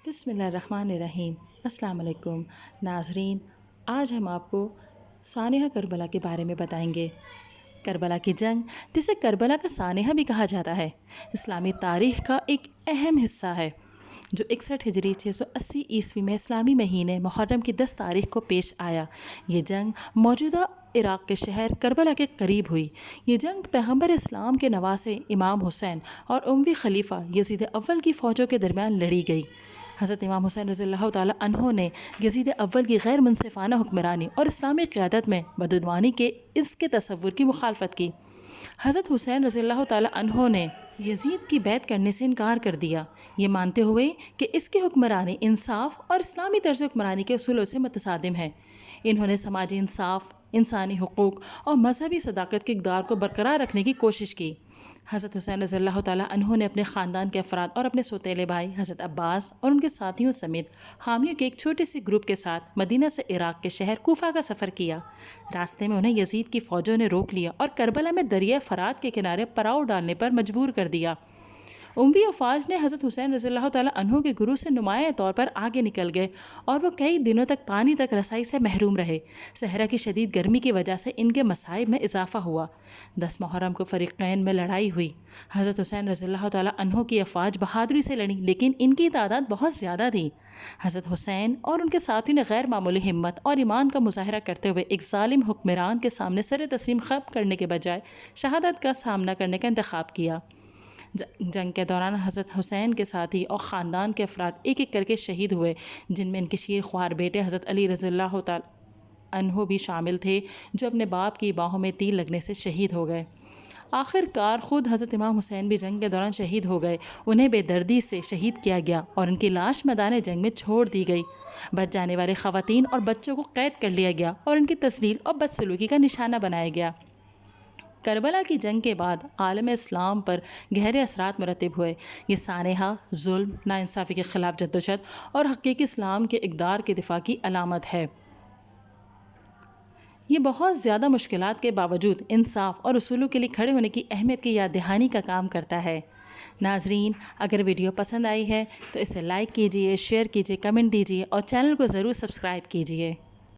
بسم اللہ الرحمن الرحیم۔ السلام علیکم ناظرین، آج ہم آپ کو سانحہ کربلا کے بارے میں بتائیں گے۔ کربلا کی جنگ، جسے کربلا کا سانحہ بھی کہا جاتا ہے، اسلامی تاریخ کا ایک اہم حصہ ہے جو 61 ہجری 680 عیسوی میں اسلامی مہینے محرم کی 10 تاریخ کو پیش آیا۔ یہ جنگ موجودہ عراق کے شہر کربلا کے قریب ہوئی۔ یہ جنگ پیغمبر اسلام کے نواسے امام حسین اور اموی خلیفہ یزید اول کی فوجوں کے درمیان لڑی گئی۔ حضرت امام حسین رضی اللہ تعالیٰ عنہ نے یزید اول کی غیر منصفانہ حکمرانی اور اسلامی قیادت میں بدعنوانی کے اس کے تصور کی مخالفت کی۔ حضرت حسین رضی اللہ تعالیٰ عنہ نے یزید کی بیعت کرنے سے انکار کر دیا، یہ مانتے ہوئے کہ اس کی حکمرانی انصاف اور اسلامی طرز حکمرانی کے اصولوں سے متصادم ہے۔ انہوں نے سماجی انصاف، انسانی حقوق اور مذہبی صداقت کے اقدار کو برقرار رکھنے کی کوشش کی۔ حضرت حسین رضی اللہ تعالیٰ عنہ نے اپنے خاندان کے افراد اور اپنے سوتیلے بھائی حضرت عباس اور ان کے ساتھیوں سمیت حامیوں کے ایک چھوٹے سے گروپ کے ساتھ مدینہ سے عراق کے شہر کوفہ کا سفر کیا۔ راستے میں انہیں یزید کی فوجوں نے روک لیا اور کربلا میں دریائے فرات کے کنارے پڑاؤ ڈالنے پر مجبور کر دیا۔ اموی افواج نے حضرت حسین رضی اللہ تعالیٰ عنہ کے گروہ سے نمایاں طور پر آگے نکل گئے اور وہ کئی دنوں تک پانی تک رسائی سے محروم رہے۔ صحرا کی شدید گرمی کی وجہ سے ان کے مصائب میں اضافہ ہوا۔ 10 محرم کو فریقین میں لڑائی ہوئی۔ حضرت حسین رضی اللہ تعالیٰ عنہ کی افواج بہادری سے لڑیں، لیکن ان کی تعداد بہت زیادہ تھی۔ حضرت حسین اور ان کے ساتھیوں نے غیر معمولی ہمت اور ایمان کا مظاہرہ کرتے ہوئے ایک ظالم حکمران کے سامنے سر تسلیم خم کرنے کے بجائے شہادت کا سامنا کرنے کا انتخاب کیا۔ جنگ کے دوران حضرت حسین کے ساتھی اور خاندان کے افراد ایک ایک کر کے شہید ہوئے، جن میں ان کے شیر خوار بیٹے حضرت علی رضی اللہ تعالیٰ عنہ بھی شامل تھے، جو اپنے باپ کی باہوں میں تیر لگنے سے شہید ہو گئے۔ آخر کار خود حضرت امام حسین بھی جنگ کے دوران شہید ہو گئے۔ انہیں بے دردی سے شہید کیا گیا اور ان کی لاش میدان جنگ میں چھوڑ دی گئی۔ بچ جانے والے خواتین اور بچوں کو قید کر لیا گیا اور ان کی تذلیل اور بدسلوکی کا نشانہ بنایا گیا۔ کربلا کی جنگ کے بعد عالم اسلام پر گہرے اثرات مرتب ہوئے۔ یہ سانحہ ظلم، ناانصافی کے خلاف جدوجہد اور حقیقی اسلام کے اقدار کے دفاع کی علامت ہے۔ یہ بہت زیادہ مشکلات کے باوجود انصاف اور اصولوں کے لیے کھڑے ہونے کی اہمیت کی یاد دہانی کا کام کرتا ہے۔ ناظرین، اگر ویڈیو پسند آئی ہے تو اسے لائک کیجئے، شیئر کیجئے، کمنٹ دیجئے اور چینل کو ضرور سبسکرائب کیجئے۔